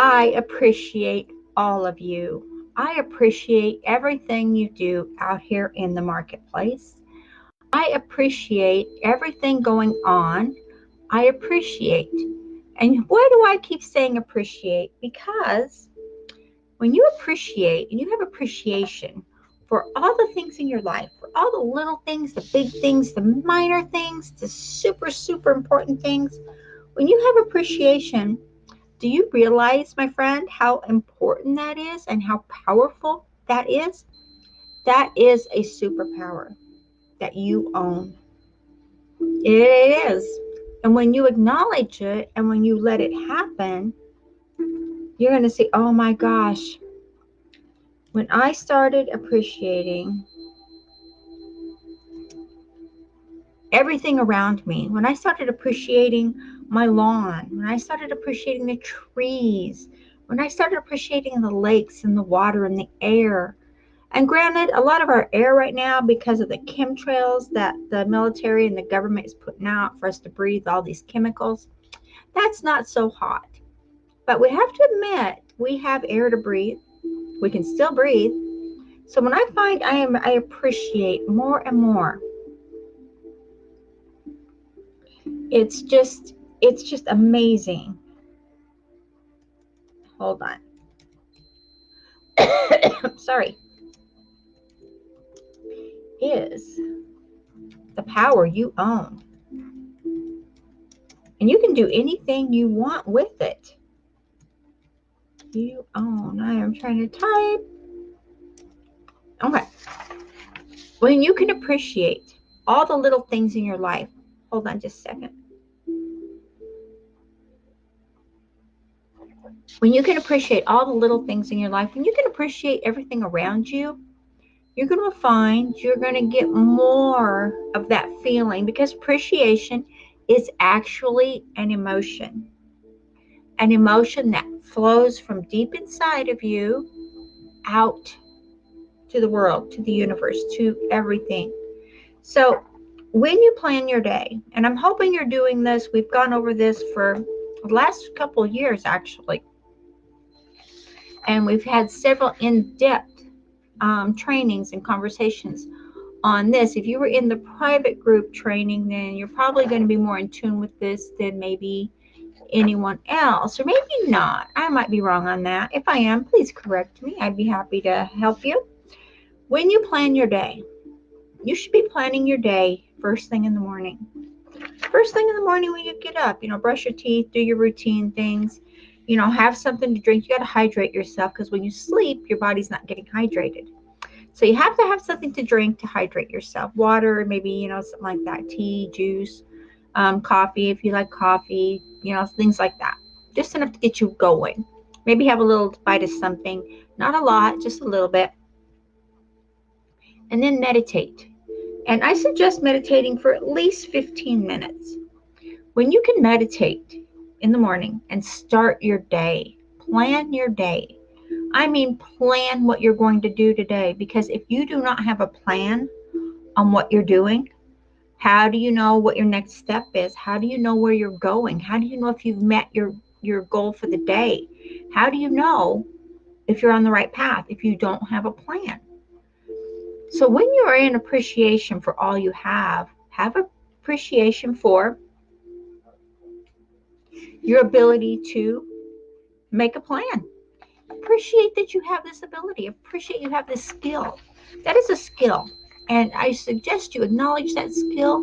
I appreciate all of you. I appreciate everything you do out here in the marketplace. I appreciate everything going on. I appreciate. And why do I keep saying appreciate? Because when you appreciate and you have appreciation for all the things in your life, for all the little things, the big things, the minor things, the super, super important things, when you have appreciation, do you realize, my friend, how important that is and how powerful that is? That is a superpower that you own. It is. And when you acknowledge it and when you let it happen, you're going to see, oh my gosh, when I started appreciating everything around me, when I started appreciating my lawn, when I started appreciating the trees, when I started appreciating the lakes and the water and the air. And granted, a lot of our air right now, because of the chemtrails that the military and the government is putting out for us to breathe, all these chemicals, that's not so hot. But we have to admit, we have air to breathe. We can still breathe. So when I find I appreciate more and more, it's just amazing. Hold on. Sorry. Is the power you own. And you can do anything you want with it. You own. I am trying to type. Okay. When you can appreciate all the little things in your life. Hold on just a second. When you can appreciate all the little things in your life, when you can appreciate everything around you, you're going to find you're going to get more of that feeling, because appreciation is actually an emotion that flows from deep inside of you out to the world, to the universe, to everything. So when you plan your day, and I'm hoping you're doing this, we've gone over this for the last couple of years actually, and we've had several in-depth trainings and conversations on this. If you were in the private group training, then you're probably going to be more in tune with this than maybe anyone else, or maybe not. I might be wrong on that. If I am, please correct me. I'd be happy to help you. When you plan your day, you should be planning your day first thing in the morning. First thing in the morning when you get up, brush your teeth, do your routine things, have something to drink. You got to hydrate yourself, because when you sleep, your body's not getting hydrated. So you have to have something to drink to hydrate yourself. Water, maybe, something like that. Tea, juice, coffee, if you like coffee, things like that. Just enough to get you going. Maybe have a little bite of something. Not a lot, just a little bit. And then meditate. And I suggest meditating for at least 15 minutes. When you can meditate in the morning and start your day, plan your day. I mean, plan what you're going to do today, because if you do not have a plan on what you're doing, how do you know what your next step is? How do you know where you're going? How do you know if you've met your goal for the day? How do you know if you're on the right path if you don't have a plan? So when you are in appreciation for all you have appreciation for your ability to make a plan. Appreciate that you have this ability. Appreciate you have this skill. That is a skill. And I suggest you acknowledge that skill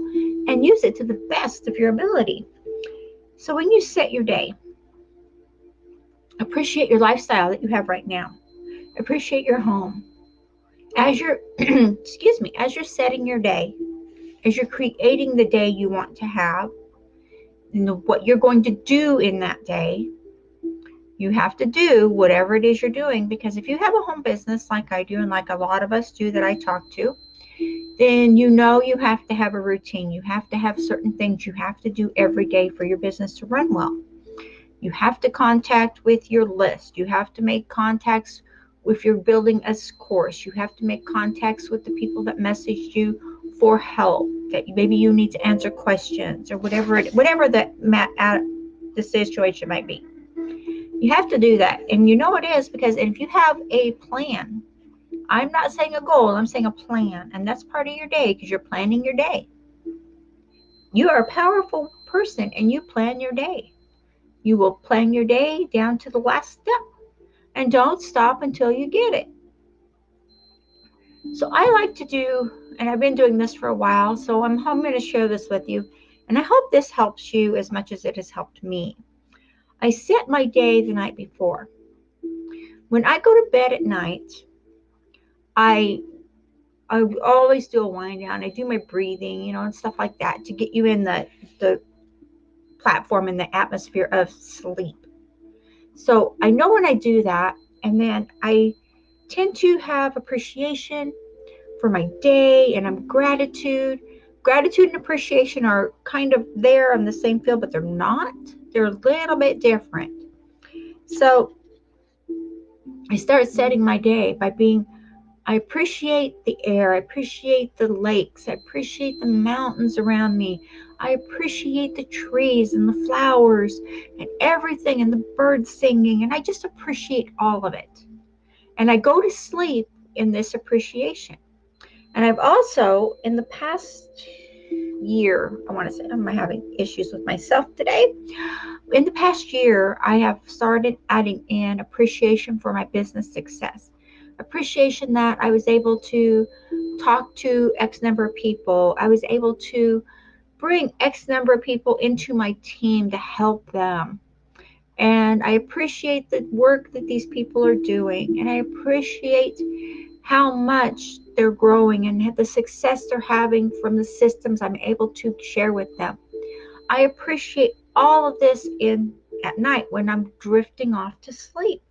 and use it to the best of your ability. So when you set your day, appreciate your lifestyle that you have right now. Appreciate your home. As you're, as you're setting your day, as you're creating the day you want to have, what you're going to do in that day, you have to do whatever it is you're doing. Because if you have a home business like I do, and like a lot of us do that I talk to, then you have to have a routine. You have to have certain things you have to do every day for your business to run well. You have to contact with your list. You have to make contacts if you're building a course. You have to make contacts with the people that messaged you for help, that maybe you need to answer questions, or whatever the situation might be. You have to do that. And you know it is because if you have a plan, I'm not saying a goal, I'm saying a plan. And that's part of your day because you're planning your day. You are a powerful person and you plan your day. You will plan your day down to the last step and don't stop until you get it. So I like to do, and I've been doing this for a while, so I'm going to share this with you. And I hope this helps you as much as it has helped me. I set my day the night before. When I go to bed at night, I I always do a wind down. I do my breathing, and stuff like that to get you in the platform and the atmosphere of sleep. So I know when I do that, and then I tend to have appreciation for my day, and I'm gratitude. Gratitude and appreciation are kind of there on the same field, but they're not. They're a little bit different. So I start setting my day by being I appreciate the air. I appreciate the lakes. I appreciate the mountains around me. I appreciate the trees and the flowers and everything and the birds singing. And I just appreciate all of it. And I go to sleep in this appreciation. And I've also, in the past year, I want to say, I'm having issues with myself today. In the past year, I have started adding in appreciation for my business success. Appreciation that I was able to talk to X number of people. I was able to bring X number of people into my team to help them. And I appreciate the work that these people are doing. And I appreciate how much they're growing and the success they're having from the systems I'm able to share with them. I appreciate all of this in at night when I'm drifting off to sleep.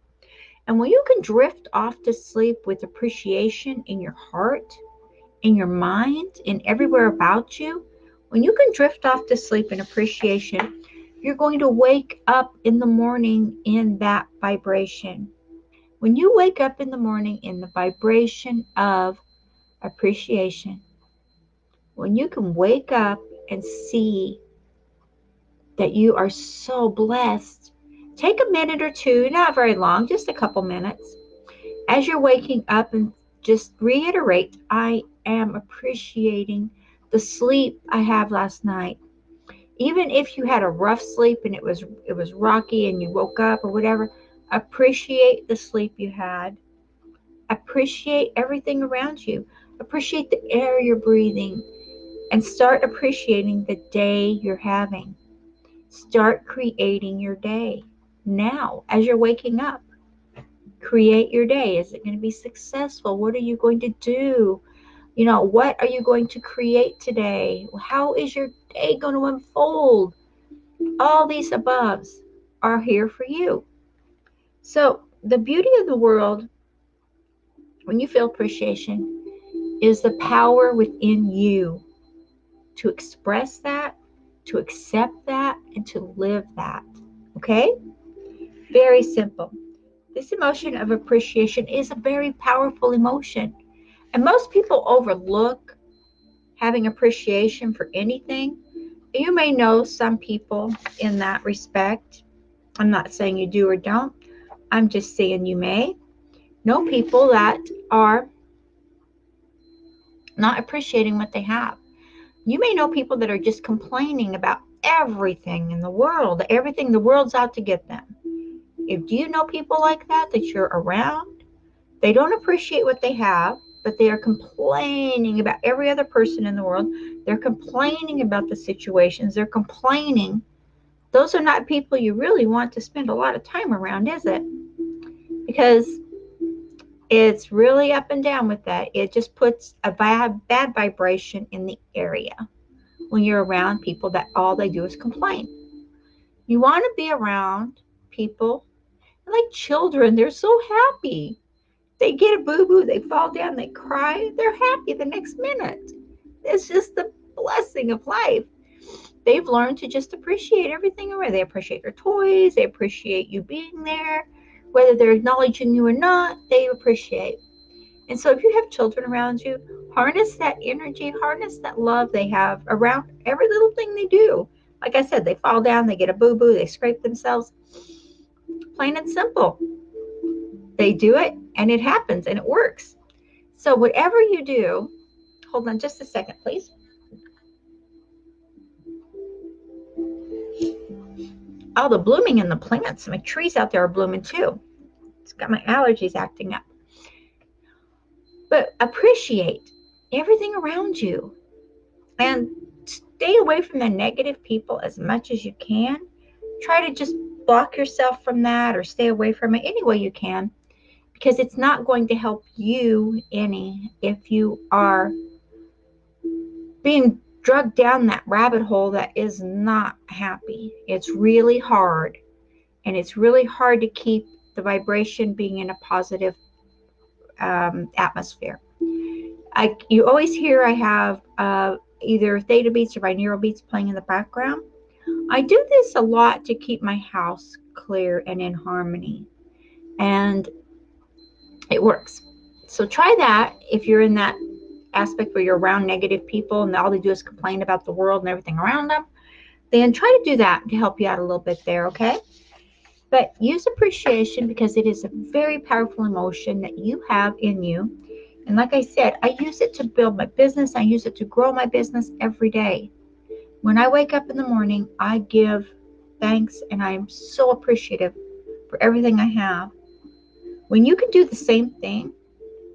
And when you can drift off to sleep with appreciation in your heart, in your mind, and everywhere about you, when you can drift off to sleep in appreciation, you're going to wake up in the morning in that vibration. When you wake up in the morning in the vibration of appreciation, when you can wake up and see that you are so blessed, take a minute or two, not very long, just a couple minutes, as you're waking up and just reiterate, I am appreciating the sleep I have last night. Even if you had a rough sleep and it was rocky and you woke up or whatever, appreciate the sleep you had. Appreciate everything around you. Appreciate the air you're breathing and start appreciating the day you're having. Start creating your day now as you're waking up. Create your day. Is it going to be successful? What are you going to do? What are you going to create today? How is your day going to unfold? All these aboves are here for you. So, the beauty of the world, when you feel appreciation, is the power within you to express that, to accept that, and to live that. Okay? Very simple. This emotion of appreciation is a very powerful emotion. And most people overlook having appreciation for anything. You may know some people in that respect. I'm not saying you do or don't. I'm just saying you may know people that are not appreciating what they have. You may know people that are just complaining about everything in the world, everything the world's out to get them. If you know people like that you're around, they don't appreciate what they have, but they are complaining about every other person in the world. They're complaining about the situations. They're complaining. Those are not people you really want to spend a lot of time around, is it? Because it's really up and down with that. It just puts a bad vibration in the area when you're around people that all they do is complain. You want to be around people like children. They're so happy. They get a boo-boo, they fall down, they cry, they're happy the next minute. It's just the blessing of life. They've learned to just appreciate everything around. They appreciate their toys, they appreciate you being there. Whether they're acknowledging you or not, they appreciate. And so if you have children around you, harness that energy, harness that love they have around every little thing they do. Like I said, they fall down, they get a boo-boo, they scrape themselves. Plain and simple. They do it and it happens and it works. So whatever you do, hold on just a second, please. All the blooming in the plants. My trees out there are blooming too. It's got my allergies acting up. But appreciate everything around you and stay away from the negative people as much as you can. Try to just block yourself from that or stay away from it any way you can, because it's not going to help you any if you are being drugged down that rabbit hole that is not happy. It's really hard, and it's really hard to keep the vibration being in a positive atmosphere. You always hear I have either theta beats or binaural beats playing in the background. I do this a lot to keep my house clear and in harmony, and it works. So try that if you're in that aspect where you're around negative people and all they do is complain about the world and everything around them. Then try to do that to help you out a little bit there, okay? But use appreciation because it is a very powerful emotion that you have in you. And like I said, I use it to build my business. I use it to grow my business every day. When I wake up in the morning, I give thanks and I'm so appreciative for everything I have. When you can do the same thing,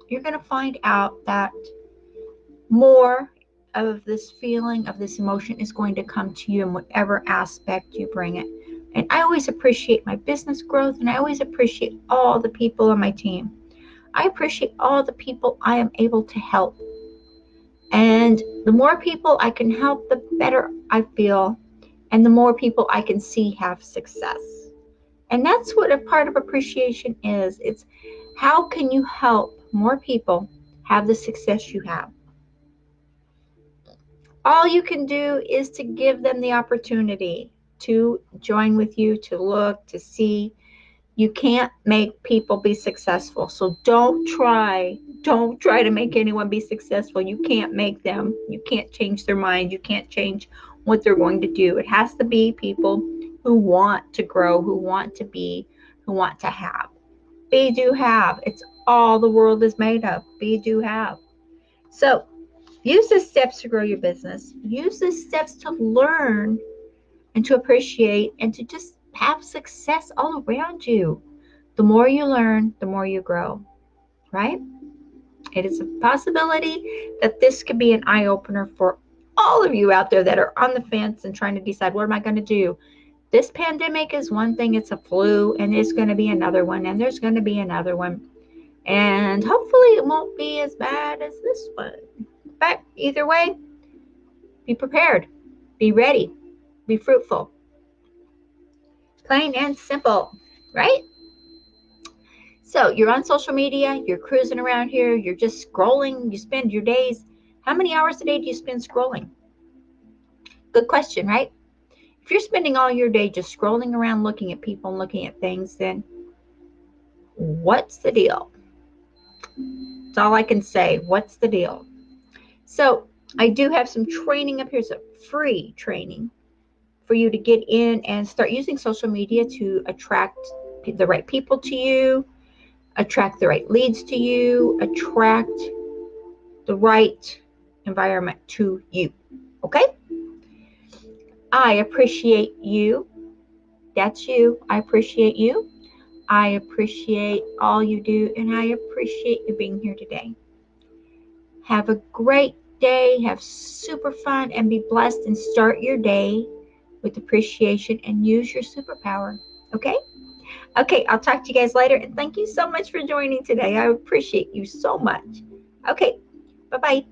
you're going to find out that more of this feeling, of this emotion is going to come to you in whatever aspect you bring it. And I always appreciate my business growth, and I always appreciate all the people on my team. I appreciate all the people I am able to help. And the more people I can help, the better I feel, and the more people I can see have success. And that's what a part of appreciation is. It's how can you help more people have the success you have? All you can do is to give them the opportunity to join with you, to look, to see. You can't make people be successful. So don't try. Don't try to make anyone be successful. You can't make them. You can't change their mind. You can't change what they're going to do. It has to be people who want to grow, who want to be, who want to have. Be, do, have. It's all the world is made of. Be, do, have. So use the steps to grow your business. Use the steps to learn and to appreciate and to just have success all around you. The more you learn, the more you grow, right? It is a possibility that this could be an eye opener for all of you out there that are on the fence and trying to decide, what am I going to do? This pandemic is one thing, it's a flu, and there's going to be another one, and there's going to be another one. And hopefully it won't be as bad as this one. But either way, be prepared, be ready, be fruitful. Plain and simple, right? So you're on social media, you're cruising around here, you're just scrolling, you spend your days. How many hours a day do you spend scrolling? Good question, right? If you're spending all your day just scrolling around looking at people and looking at things, then what's the deal? That's all I can say. What's the deal? So I do have some training up here, some free training for you to get in and start using social media to attract the right people to you, attract the right leads to you, attract the right environment to you. Okay? I appreciate you. That's you. I appreciate you. I appreciate all you do, and I appreciate you being here today. Have a great day. Have super fun and be blessed, and start your day with appreciation and use your superpower. Okay? Okay, I'll talk to you guys later, and thank you so much for joining today. I appreciate you so much. Okay, bye-bye.